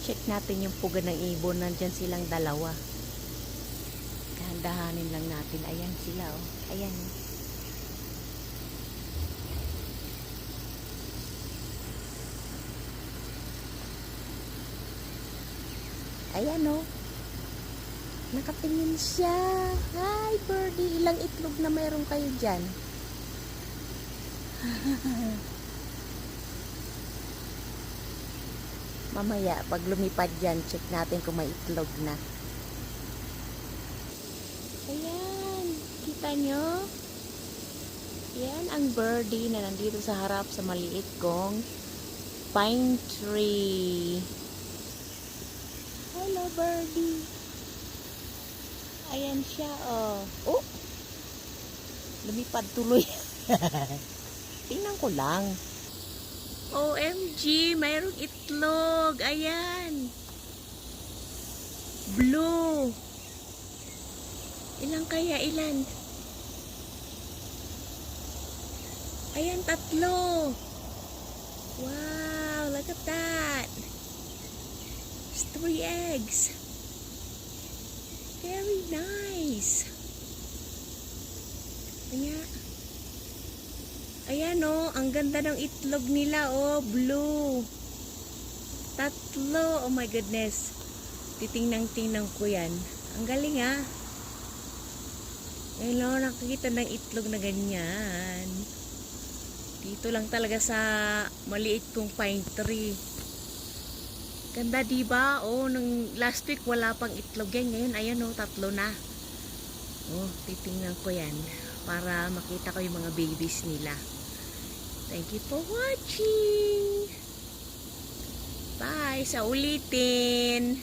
Check natin yung puga ng ibon. Nandyan silang dalawa. Dahanin lang natin. Ayan sila, oh. Ayan. Ayan, oh. Nakatingin siya. Hi, birdie. Ilang itlog na mayroon kayo dyan? Mamaya, pag lumipad dyan, check natin kung may itlog na. Ayan. Kita nyo? Yan ang birdie na nandito sa harap sa maliit kong pine tree. Hello, birdie. Ayan siya, oh. Oh! Lumipad tuloy. Tingnan ko lang. OMG, mayroong itlog. Ayan. Blue. Ilan kaya? Ilan? Ayan, 3. Wow, look at that. It's 3 eggs. Very nice. Ayan, oh, ang ganda ng itlog nila, oh, blue. 3. Oh my goodness. Titingnan ko yan. Ang galing, ah. Ayun, oh, nakikita ng itlog na ganyan. Dito lang talaga sa maliit kong pine tree. Ganda, diba? Oh, nung last week wala pang itlog yan. Ngayon, ayan, oh, 3 na. Oh, titingnan ko yan para makita ko yung mga babies nila. Thank you for watching. Bye. Sa ulitin.